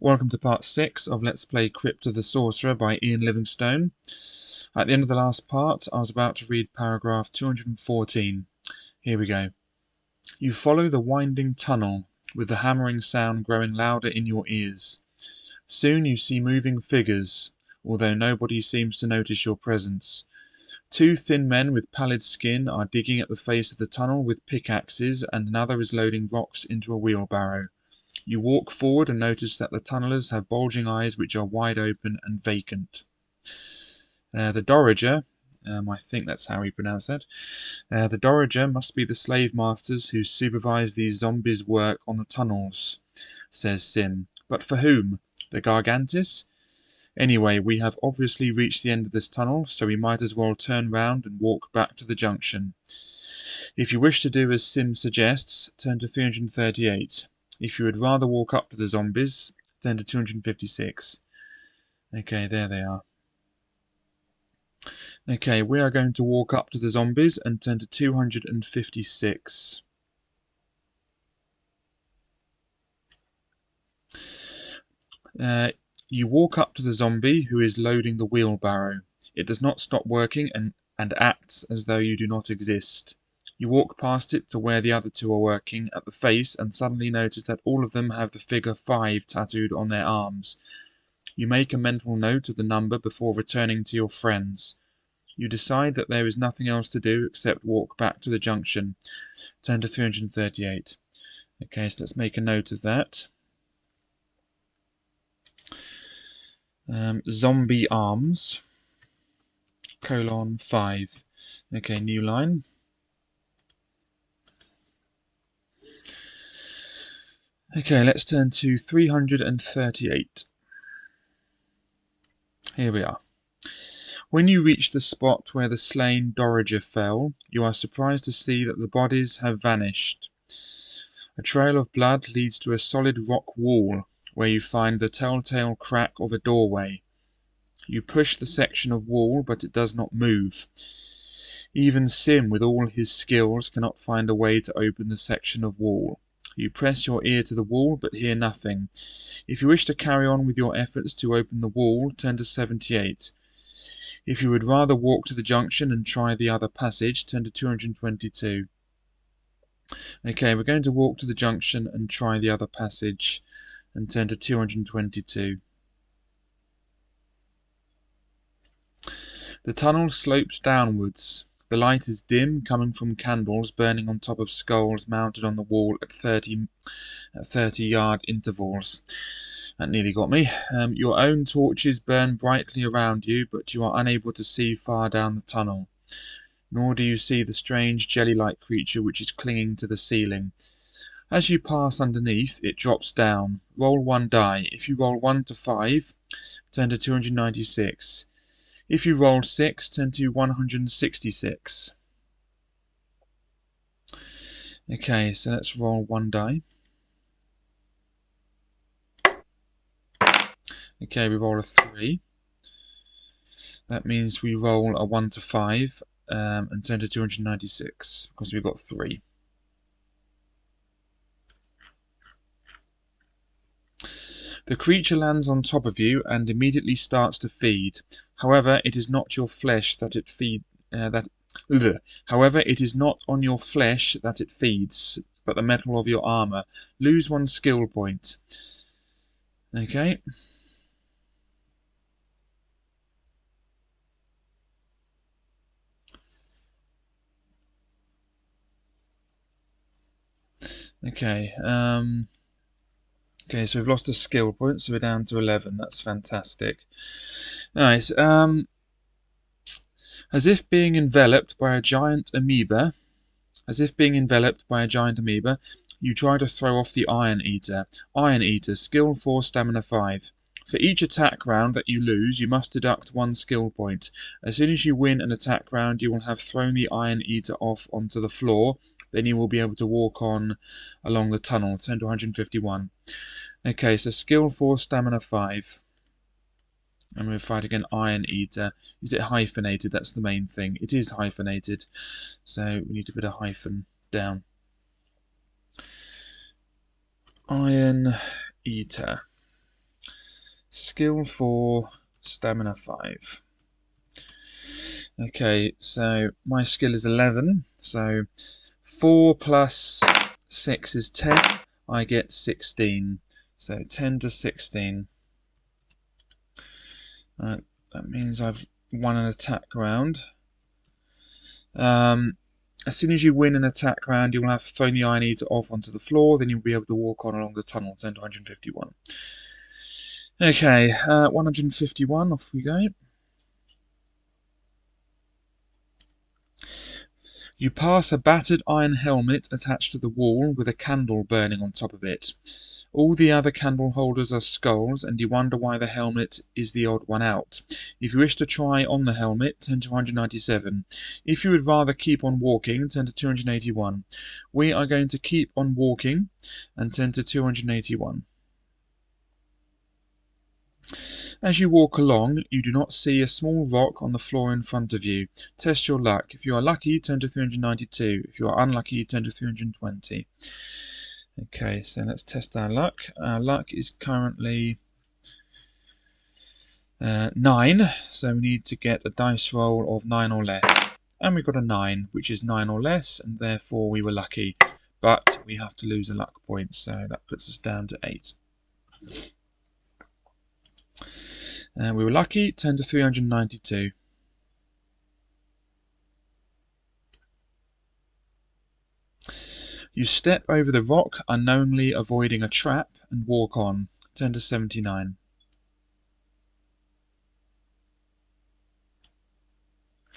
Welcome to part 6 of Let's Play Crypt of the Sorcerer by Ian Livingstone. At the end of the last part, I was about to read paragraph 214. Here we go. You follow the winding tunnel, with the hammering sound growing louder in your ears. Soon you see moving figures, although nobody seems to notice your presence. Two thin men with pallid skin are digging at the face of the tunnel with pickaxes, and another is loading rocks into a wheelbarrow. You walk forward and notice that the tunnellers have bulging eyes which are wide open and vacant. The Dorager, I think that's how we pronounce that, the Dorager must be the slave masters who supervise these zombies' work on the tunnels, says Sim. But for whom? The gigantis? Anyway, we have obviously reached the end of this tunnel, so we might as well turn round and walk back to the junction. If you wish to do as Sim suggests, turn to 338. If you would rather walk up to the zombies, turn to 256. Okay, there they are. Okay, we are going to walk up to the zombies and turn to 256. You walk up to the zombie who is loading the wheelbarrow. It does not stop working and acts as though you do not exist. You walk past it to where the other two are working at the face and suddenly notice that all of them have the figure 5 tattooed on their arms. You make a mental note of the number before returning to your friends. You decide that there is nothing else to do except walk back to the junction. Turn to 338. Okay, so let's make a note of that. Zombie arms, :5. Okay, new line. Okay, let's turn to 338. Here we are. When you reach the spot where the slain Dorager fell, you are surprised to see that the bodies have vanished. A trail of blood leads to a solid rock wall, where you find the telltale crack of a doorway. You push the section of wall, but it does not move. Even Sim, with all his skills, cannot find a way to open the section of wall. You press your ear to the wall, but hear nothing. If you wish to carry on with your efforts to open the wall, turn to 78. If you would rather walk to the junction and try the other passage, turn to 222. Okay, we're going to walk to the junction and try the other passage, and turn to 222. The tunnel slopes downwards. The light is dim, coming from candles burning on top of skulls mounted on the wall at 30-yard intervals. That nearly got me. Your own torches burn brightly around you, but you are unable to see far down the tunnel. Nor do you see the strange jelly-like creature which is clinging to the ceiling. As you pass underneath, it drops down. Roll 1 die. If you roll 1 to 5, turn to 296. If you roll 6, turn to 166. Okay, so let's roll 1 die. Okay, we roll a 3. That means we roll a 1 to 5 and turn to 296 because we've got 3. The creature lands on top of you and immediately starts to feed. However, it is not your flesh that it feeds. However, it is not on your flesh that it feeds, but the metal of your armor. Lose 1 skill point. Okay. Okay. Okay, so we've lost a skill point, so we're down to 11. That's fantastic. Nice. As if being enveloped by a giant amoeba, you try to throw off the Iron Eater. Iron Eater, skill 4, stamina 5. For each attack round that you lose, you must deduct 1 skill point. As soon as you win an attack round, you will have thrown the Iron Eater off onto the floor. Then you will be able to walk on along the tunnel. Turn to 151. Okay, so skill 4, stamina 5. And we'll fight again Iron Eater. Is it hyphenated? That's the main thing. It is hyphenated. So we need to put a hyphen down. Iron Eater. Skill 4, stamina 5. Okay, so my skill is 11. So 4 plus 6 is 10. I get 16. So 10 to 16. That means I've won an attack round. As soon as you win an attack round, you'll have thrown the Iron Eater off onto the floor. Then you'll be able to walk on along the tunnel. Turn to 151. Okay, 151. Off we go. You pass a battered iron helmet attached to the wall with a candle burning on top of it. All the other candle holders are skulls, and you wonder why the helmet is the odd one out. If you wish to try on the helmet, turn to 197. If you would rather keep on walking, turn to 281. We are going to keep on walking and turn to 281. As you walk along, you do not see a small rock on the floor in front of you. Test your luck. If you are lucky, turn to 392. If you are unlucky, turn to 320. Okay, so let's test our luck. Our luck is currently 9, so we need to get a dice roll of 9 or less. And we got a 9, which is 9 or less, and therefore we were lucky. But we have to lose a luck point, so that puts us down to 8. We were lucky, turn to 392. You step over the rock, unknowingly avoiding a trap, and walk on. Turn to 79.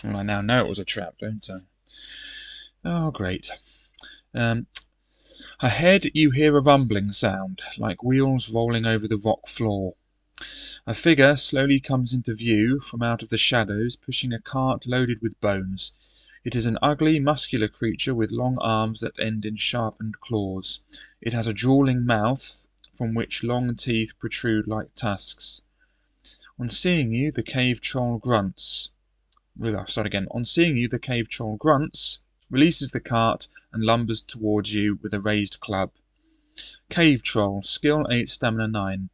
Well, I now know it was a trap, don't I? Oh, great. Ahead you hear a rumbling sound, like wheels rolling over the rock floor. A figure slowly comes into view from out of the shadows, pushing a cart loaded with bones. It is an ugly, muscular creature with long arms that end in sharpened claws. It has a drooling mouth from which long teeth protrude like tusks. On seeing you, the cave troll grunts. On seeing you, the cave troll grunts, releases the cart, and lumbers towards you with a raised club. Cave troll, skill 8, stamina 9.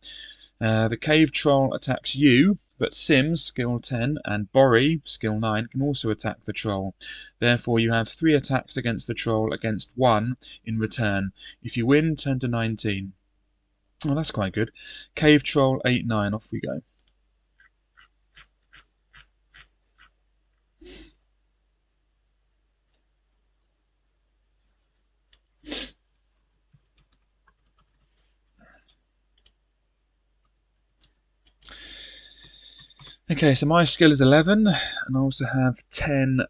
The cave troll attacks you, but Sim, skill 10, and Borri, skill 9, can also attack the troll. Therefore, you have 3 attacks against the troll against 1 in return. If you win, turn to 19. Oh, that's quite good. Cave troll 8, 9, off we go. Okay, so my skill is 11, and I also have 10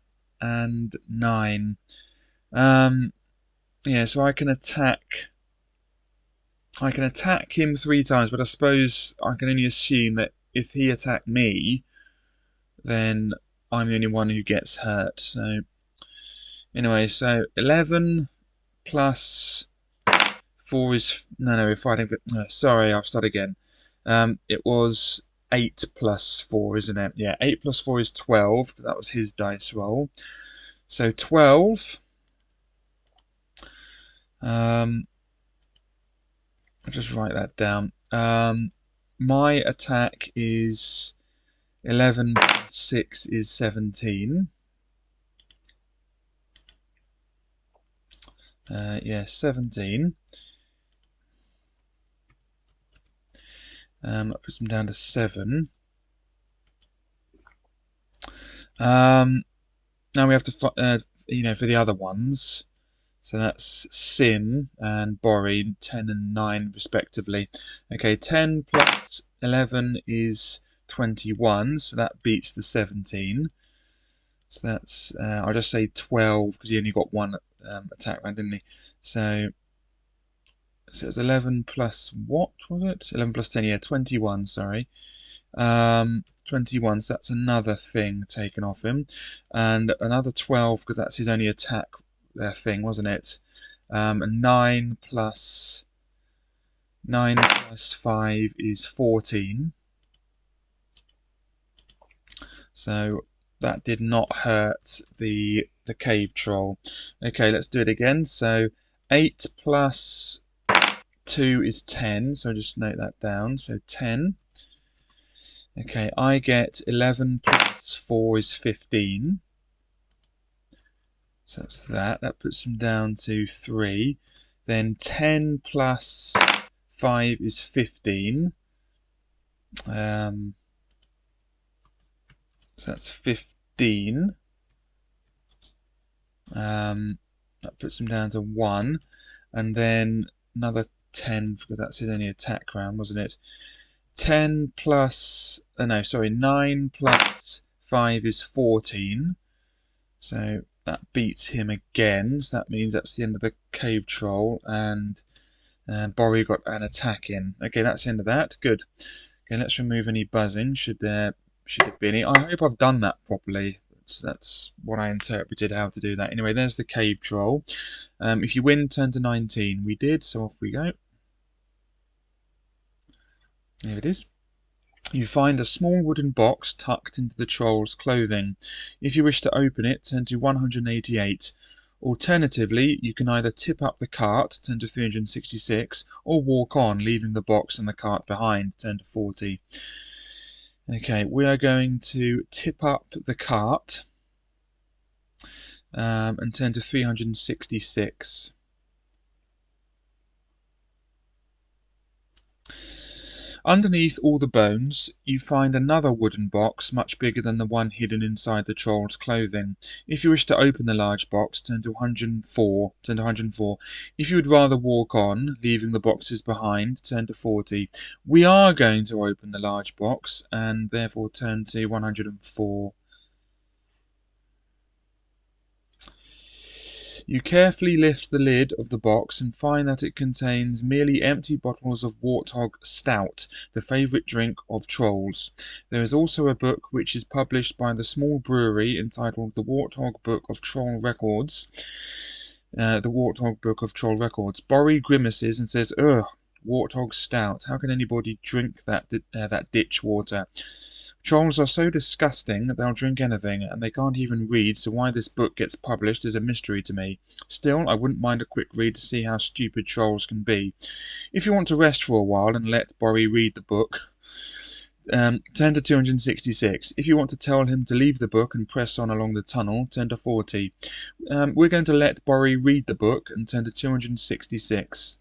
and 9. Yeah, so I can attack him 3 times, but I suppose I can only assume that if he attacked me, then I'm the only one who gets hurt. So anyway, so 11 plus 4 is... No, we're fighting for... sorry, I'll start again. It was 8 plus 4, isn't it? Yeah, 8 plus 4 is 12. That was his dice roll. So 12. I'll just write that down. My attack is 11 plus 6 is 17. Yeah, 17. That puts him down to 7. Now we have to, for the other ones. So that's Sim and Borri, 10 and 9 respectively. Okay, 10 plus 11 is 21, so that beats the 17. So that's, I'll just say 12 because he only got 1 attack round, didn't he? So it's 11 plus what was it? 11 plus 10, yeah, 21, sorry. 21, so that's another thing taken off him. And another 12 because that's his only attack thing, wasn't it? And 9 plus 5 is 14. So that did not hurt the cave troll. Okay, let's do it again. So 8 plus 2 is 10. So just note that down. So 10. Okay, I get 11 plus 4 is 15. So that's that. That puts them down to 3. Then 10 plus 5 is 15. So that's 15. That puts them down to 1. And then another 10, because that's his only attack round, wasn't it? 10 plus, no, sorry, 9 plus 5 is 14. So that beats him again. So that means that's the end of the cave troll, and Borry got an attack in. Okay, that's the end of that. Good. Okay, let's remove any buzzing. Should there be any? I hope I've done that properly. So that's what I interpreted how to do that. Anyway, there's the cave troll. If you win, turn to 19. We did, so off we go. There it is. You find a small wooden box tucked into the troll's clothing. If you wish to open it, turn to 188. Alternatively, you can either tip up the cart, turn to 366, or walk on, leaving the box and the cart behind, turn to 40. Okay, we are going to tip up the cart and turn to 366. Underneath all the bones, you find another wooden box much bigger than the one hidden inside the troll's clothing. If you wish to open the large box, turn to 104. Turn to 104. If you would rather walk on, leaving the boxes behind, turn to 40. We are going to open the large box and therefore turn to 104. You carefully lift the lid of the box and find that it contains merely empty bottles of Warthog Stout, the favourite drink of trolls. There is also a book which is published by the small brewery entitled The Warthog Book of Troll Records. Borry grimaces and says, "Ugh, Warthog Stout. How can anybody drink that ditch water? Trolls are so disgusting that they'll drink anything, and they can't even read, so why this book gets published is a mystery to me. Still, I wouldn't mind a quick read to see how stupid trolls can be. If you want to rest for a while and let Borry read the book, turn to 266. If you want to tell him to leave the book and press on along the tunnel, turn to 40. We're going to let Borry read the book and turn to 266.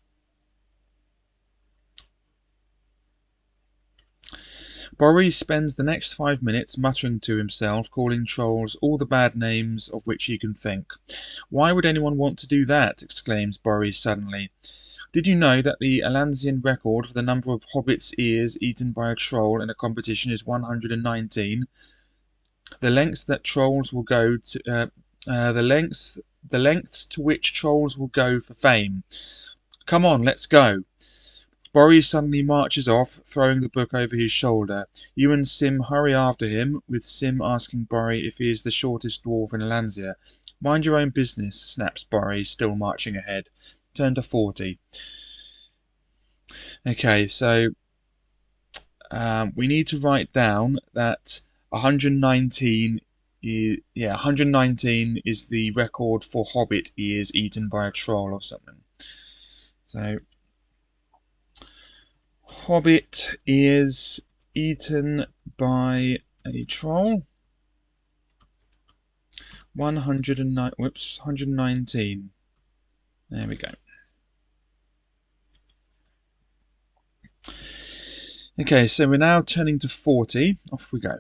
Borry spends the next 5 minutes muttering to himself, calling trolls all the bad names of which he can think. "Why would anyone want to do that?" exclaims Borry suddenly. "Did you know that the Alansian record for the number of hobbits' ears eaten by a troll in a competition is 119? The lengths that trolls will go to, the lengths to which trolls will go for fame. Come on, let's go." Borry suddenly marches off, throwing the book over his shoulder. You and Sim hurry after him, with Sim asking Borry if he is the shortest dwarf in Alansia. "Mind your own business," snaps Borry, still marching ahead. Turn to 40. Okay, so we need to write down that 119 is the record for hobbit ears eaten by a troll or something. So hobbit ears eaten by a troll. 119. There we go. Okay, so we're now turning to 40. Off we go.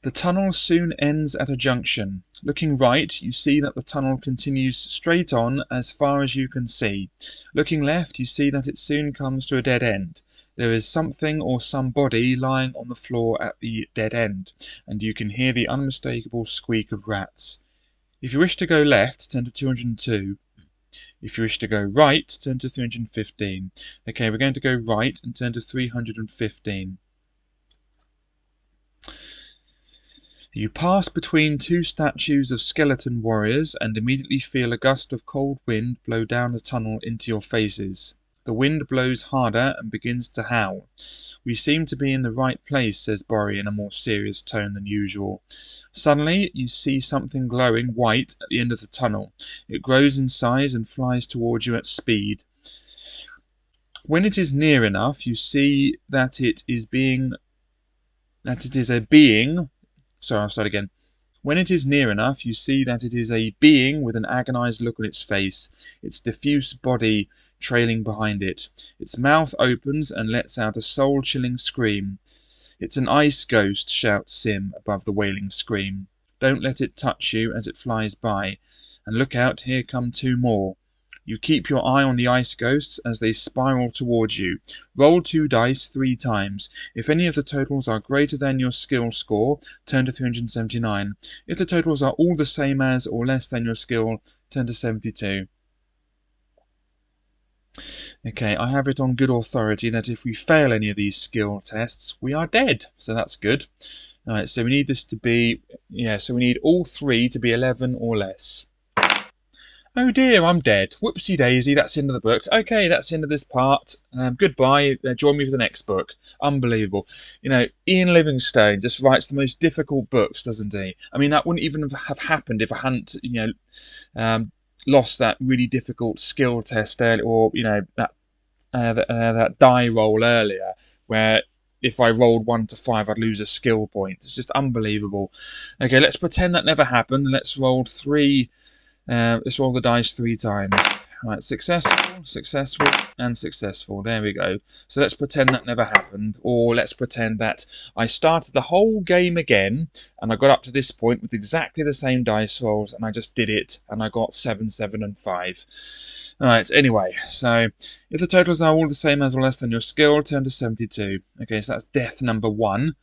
The tunnel soon ends at a junction. Looking right, you see that the tunnel continues straight on as far as you can see. Looking left, you see that it soon comes to a dead end. There is something or somebody lying on the floor at the dead end, and you can hear the unmistakable squeak of rats. If you wish to go left, turn to 202. If you wish to go right, turn to 315. Okay, we're going to go right and turn to 315. You pass between two statues of skeleton warriors and immediately feel a gust of cold wind blow down the tunnel into your faces. The wind blows harder and begins to howl. "We seem to be in the right place," says Borry in a more serious tone than usual. Suddenly, you see something glowing white at the end of the tunnel. It grows in size and flies towards you at speed. When it is near enough, you see that it is a being. Sorry, I'll start again. When it is near enough, you see that it is a being with an agonized look on its face, its diffuse body trailing behind it. Its mouth opens and lets out a soul-chilling scream. It's an ice ghost, shouts Sim above the wailing scream. Don't let it touch you as it flies by. And look out, here come two more. You keep your eye on the ice ghosts as they spiral towards you. Roll 2 dice 3 times. If any of the totals are greater than your skill score, turn to 379. If the totals are all the same as or less than your skill, turn to 72. Okay, I have it on good authority that if we fail any of these skill tests, we are dead. So that's good. Alright, so we need this to be, so we need all 3 to be 11 or less. Oh dear, I'm dead. Whoopsie daisy, that's the end of the book. Okay, that's the end of this part. Goodbye. Join me for the next book. Unbelievable. You know, Ian Livingstone just writes the most difficult books, doesn't he? I mean, that wouldn't even have happened if I hadn't, lost that really difficult skill test earlier, or, that die roll earlier, where if I rolled 1 to 5, I'd lose a skill point. It's just unbelievable. Okay, let's pretend that never happened. Let's roll the dice 3 times. Right, successful, and successful. There we go. So let's pretend that never happened, or let's pretend that I started the whole game again, and I got up to this point with exactly the same dice rolls, and I just did it, and I got 7, 7, and 5. Alright, anyway, so if the totals are all the same as or less than your skill, turn to 72. Okay, so that's death number 1.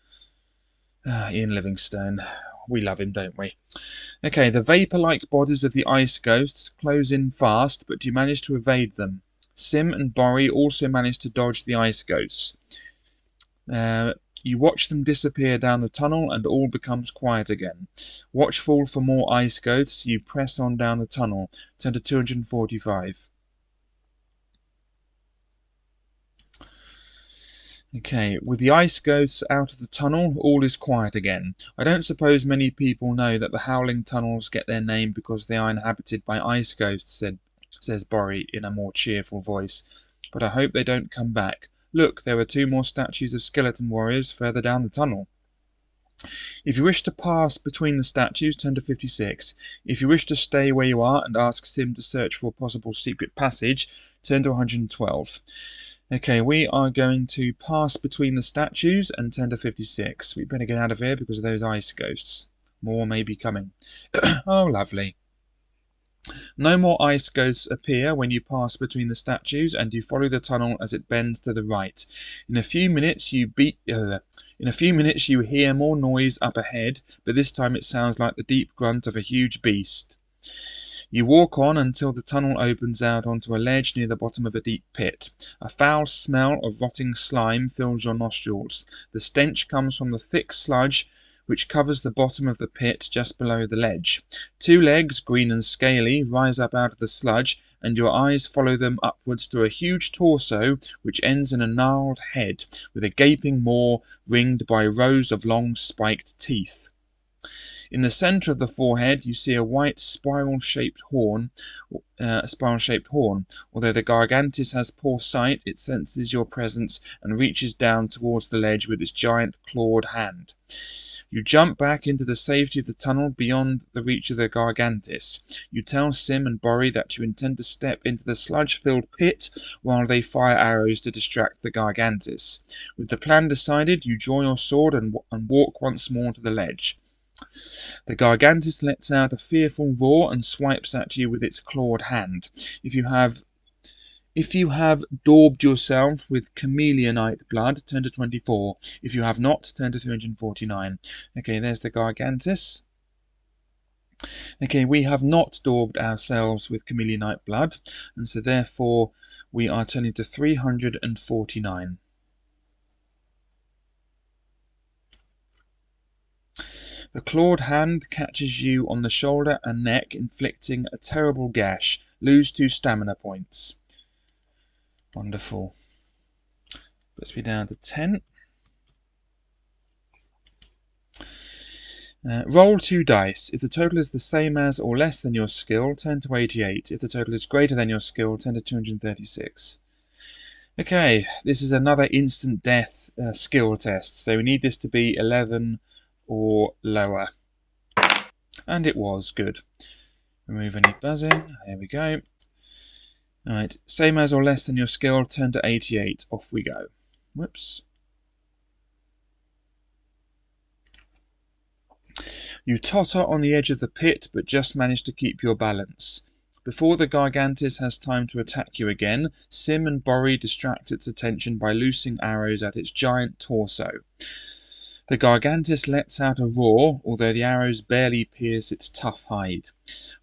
Ian Livingstone. We love him, don't we? Okay, the vapour-like bodies of the ice ghosts close in fast, but you manage to evade them. Sim and Borry also manage to dodge the ice ghosts. You watch them disappear down the tunnel and all becomes quiet again. Watchful for more ice ghosts, you press on down the tunnel. Turn to 245. Okay, with the ice ghosts out of the tunnel, all is quiet again. I don't suppose many people know that the howling tunnels get their name because they are inhabited by ice ghosts, says Borry in a more cheerful voice. But I hope they don't come back. Look, there are 2 more statues of skeleton warriors further down the tunnel. If you wish to pass between the statues, turn to 56. If you wish to stay where you are and ask Sim to search for a possible secret passage, turn to 112. Okay, we are going to pass between the statues and turn to 56. We better get out of here because of those ice ghosts. More may be coming. Oh, lovely. No more ice ghosts appear when you pass between the statues, and you follow the tunnel as it bends to the right. In a few minutes you hear more noise up ahead, but this time it sounds like the deep grunt of a huge beast. You walk on until the tunnel opens out onto a ledge near the bottom of a deep pit. A foul smell of rotting slime fills your nostrils. The stench comes from the thick sludge which covers the bottom of the pit just below the ledge. 2 legs, green and scaly, rise up out of the sludge, and your eyes follow them upwards to a huge torso which ends in a gnarled head, with a gaping maw ringed by rows of long spiked teeth. In the center of the forehead, you see a white spiral-shaped horn. Although the gigantis has poor sight, it senses your presence and reaches down towards the ledge with its giant clawed hand. You jump back into the safety of the tunnel beyond the reach of the gigantis. You tell Sim and Borry that you intend to step into the sludge-filled pit while they fire arrows to distract the gigantis. With the plan decided, you draw your sword and walk once more to the ledge. The gigantis lets out a fearful roar and swipes at you with its clawed hand. If you have daubed yourself with chameleonite blood, turn to 24. If you have not, turn to 349. Okay, there's the gigantis. Okay, we have not daubed ourselves with chameleonite blood, and so therefore we are turning to 349. The clawed hand catches you on the shoulder and neck, inflicting a terrible gash. Lose 2 stamina points. Wonderful. Puts me down to 10. Roll 2 dice. If the total is the same as or less than your skill, turn to 88. If the total is greater than your skill, turn to 236. Okay, this is another instant death skill test, so we need this to be 11 or lower. And it was, good. Remove any buzzing, there we go. Alright, same as or less than your skill, turn to 88, off we go. Whoops. You totter on the edge of the pit, but just manage to keep your balance. Before the gigantis has time to attack you again, Sim and Borri distract its attention by loosing arrows at its giant torso. The gigantis lets out a roar, although the arrows barely pierce its tough hide.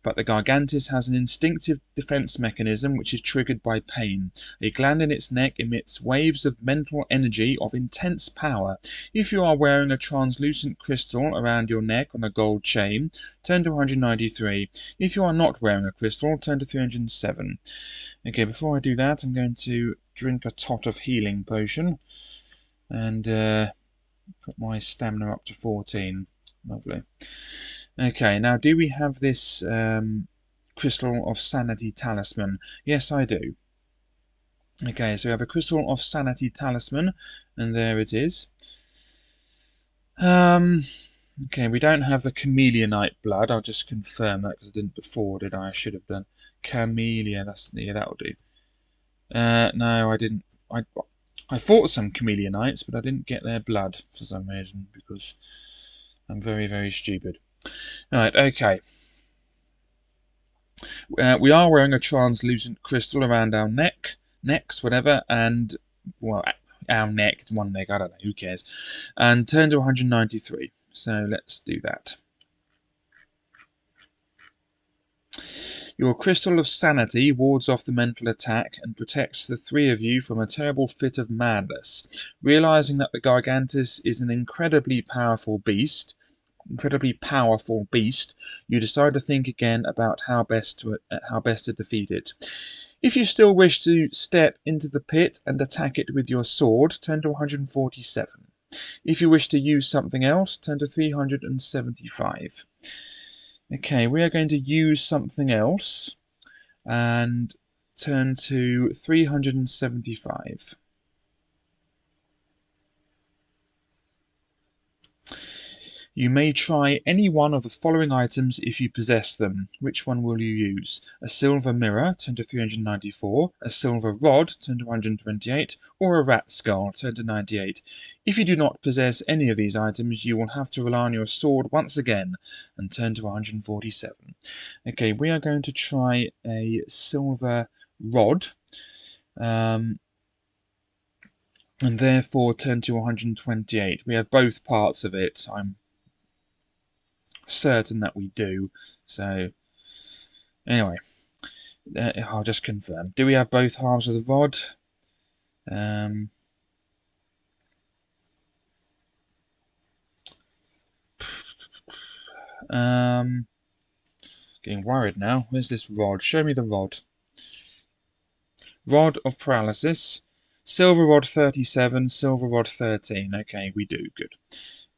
But the gigantis has an instinctive defense mechanism which is triggered by pain. A gland in its neck emits waves of mental energy of intense power. If you are wearing a translucent crystal around your neck on a gold chain, turn to 193. If you are not wearing a crystal, turn to 307. Okay, before I do that, I'm going to drink a tot of healing potion and put my stamina up to 14. Lovely. Okay, now do we have this Crystal of Sanity Talisman? Yes, I do. Okay, so we have a Crystal of Sanity Talisman, and there it is. Okay, we don't have the Chameleonite blood. I'll just confirm that because I didn't before, did I? I should have done. Chameleon, yeah, that'll do. No, I didn't. I fought some Chameleonites, but I didn't get their blood for some reason because I'm very, very stupid. Alright, okay. We are wearing a translucent crystal around our necks, whatever, and, well, our neck, it's one neck, I don't know, who cares. And turn to 193. So let's do that. Your Crystal of Sanity wards off the mental attack and protects the three of you from a terrible fit of madness. Realizing that the Gigantis is an incredibly powerful beast, you decide to think again about how best to defeat it. If you still wish to step into the pit and attack it with your sword, turn to 147. If you wish to use something else, turn to 375. Okay, we are going to use something else and turn to 375. You may try any one of the following items if you possess them. Which one will you use? A silver mirror, turn to 394, a silver rod, turn to 128, or a rat skull, turn to 98. If you do not possess any of these items, you will have to rely on your sword once again and turn to 147. Okay, we are going to try a silver rod. And therefore turn to 128. We have both parts of it. I'm certain that we do. So anyway, I'll just confirm. Do we have both halves of the rod? Getting worried now. Where's this rod? Show me the rod. Rod of paralysis. Silver rod 37, silver rod 13. Okay, we do. Good.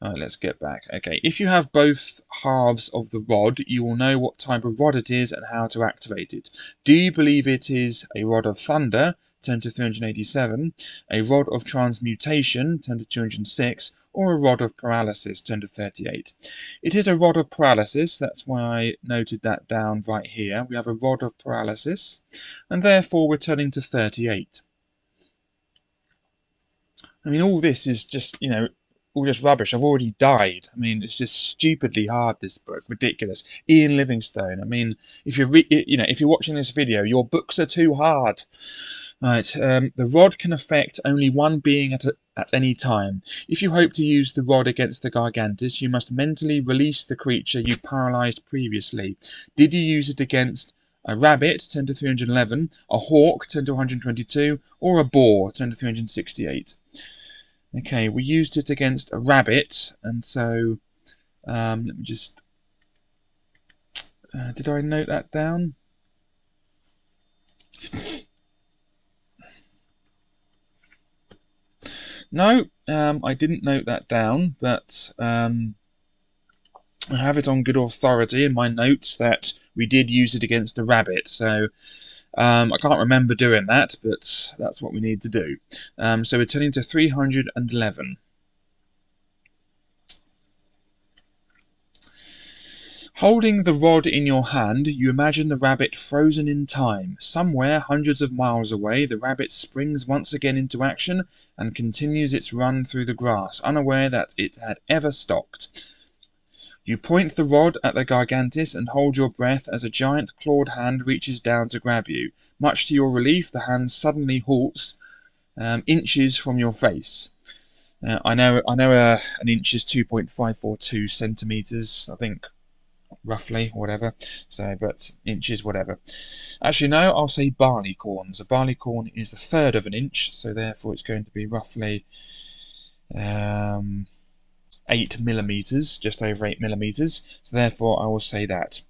Alright, let's get back. Okay, if you have both halves of the rod, you will know what type of rod it is and how to activate it. Do you believe it is a rod of thunder? Turn to 387. A rod of transmutation? Turn to 206. Or a rod of paralysis? Turn to 38. It is a rod of paralysis. That's why I noted that down right here. We have a rod of paralysis. And therefore, we're turning to 38. I mean, all this is just, all just rubbish. I've already died. I mean, it's just stupidly hard, this book. Ridiculous. Ian Livingstone. I mean, if you're, if you're watching this video, your books are too hard. Right. The rod can affect only one being at any time. If you hope to use the rod against the Gigantis, you must mentally release the creature you paralyzed previously. Did you use it against a rabbit, turn to 311, a hawk, turn to 122, or a boar, turn to 368? Okay, we used it against a rabbit, and so let me just... did I note that down? No, I didn't note that down, but I have it on good authority in my notes that we did use it against a rabbit, so I can't remember doing that, but that's what we need to do. So we're turning to 311. Holding the rod in your hand, you imagine the rabbit frozen in time. Somewhere, hundreds of miles away, the rabbit springs once again into action and continues its run through the grass, unaware that it had ever stopped. You point the rod at the gigantis and hold your breath as a giant clawed hand reaches down to grab you. Much to your relief, the hand suddenly halts inches from your face. I know an inch is 2.542 centimeters, I think, roughly, whatever. So, but inches, whatever. Actually, no, I'll say barley corns. A barley corn is a third of an inch, so therefore it's going to be roughly 8 millimeters, just over 8 millimeters. So therefore, I will say that.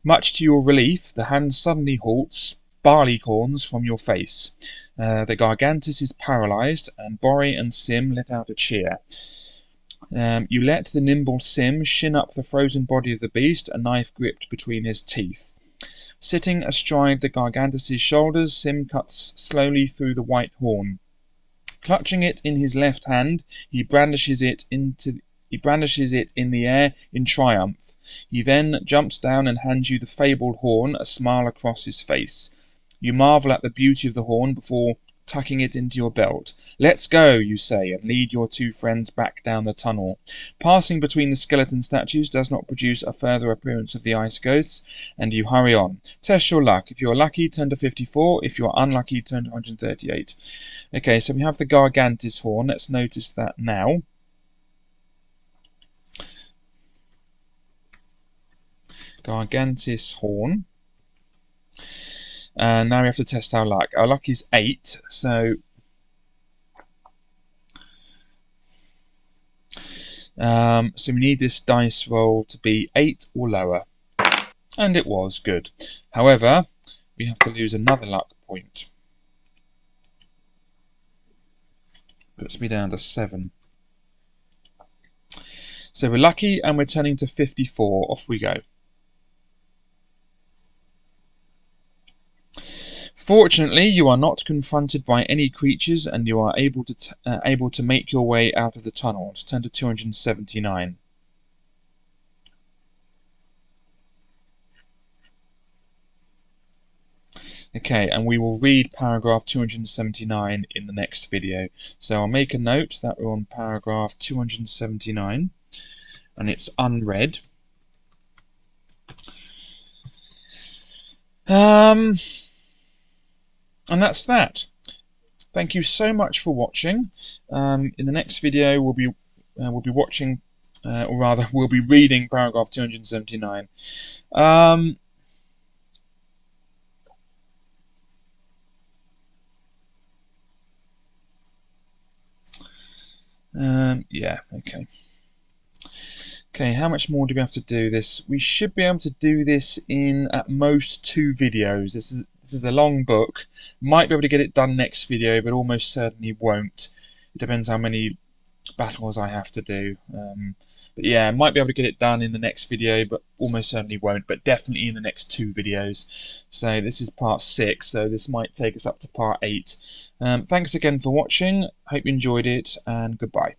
Much to your relief, the hand suddenly halts, barley corns from your face. The gigantis is paralysed, and Borry and Sim let out a cheer. You let the nimble Sim shin up the frozen body of the beast, a knife gripped between his teeth. Sitting astride the gigantis's shoulders, Sim cuts slowly through the white horn. Clutching it in his left hand, he brandishes it in the air in triumph. He then jumps down and hands you the fabled horn, a smile across his face. You marvel at the beauty of the horn before tucking it into your belt. Let's go, you say, and lead your two friends back down the tunnel. Passing between the skeleton statues does not produce a further appearance of the ice ghosts, and you hurry on. Test your luck. If you're lucky, turn to 54. If you're unlucky, turn to 138. Okay, so we have the gigantis horn. Let's notice that now. Gigantis horn. And now we have to test our luck. Our luck is 8, so we need this dice roll to be 8 or lower. And it was good. However, we have to lose another luck point. Puts me down to 7. So we're lucky and we're turning to 54. Off we go. Fortunately, you are not confronted by any creatures, and you are able to make your way out of the tunnels. Turn to 279. Okay, and we will read paragraph 279 in the next video. So I'll make a note that we're on paragraph 279, and it's unread. And that's that. Thank you so much for watching. In the next video, we'll be watching, or rather, we'll be reading paragraph 279. Yeah. Okay. Okay, how much more do we have to do this? We should be able to do this in at most 2 videos. This is a long book. Might be able to get it done next video, but almost certainly won't. It depends how many battles I have to do. But yeah, I might be able to get it done in the next video, but almost certainly won't. But definitely in the next 2 videos. So this is part 6, so this might take us up to part 8. Thanks again for watching. Hope you enjoyed it, and goodbye.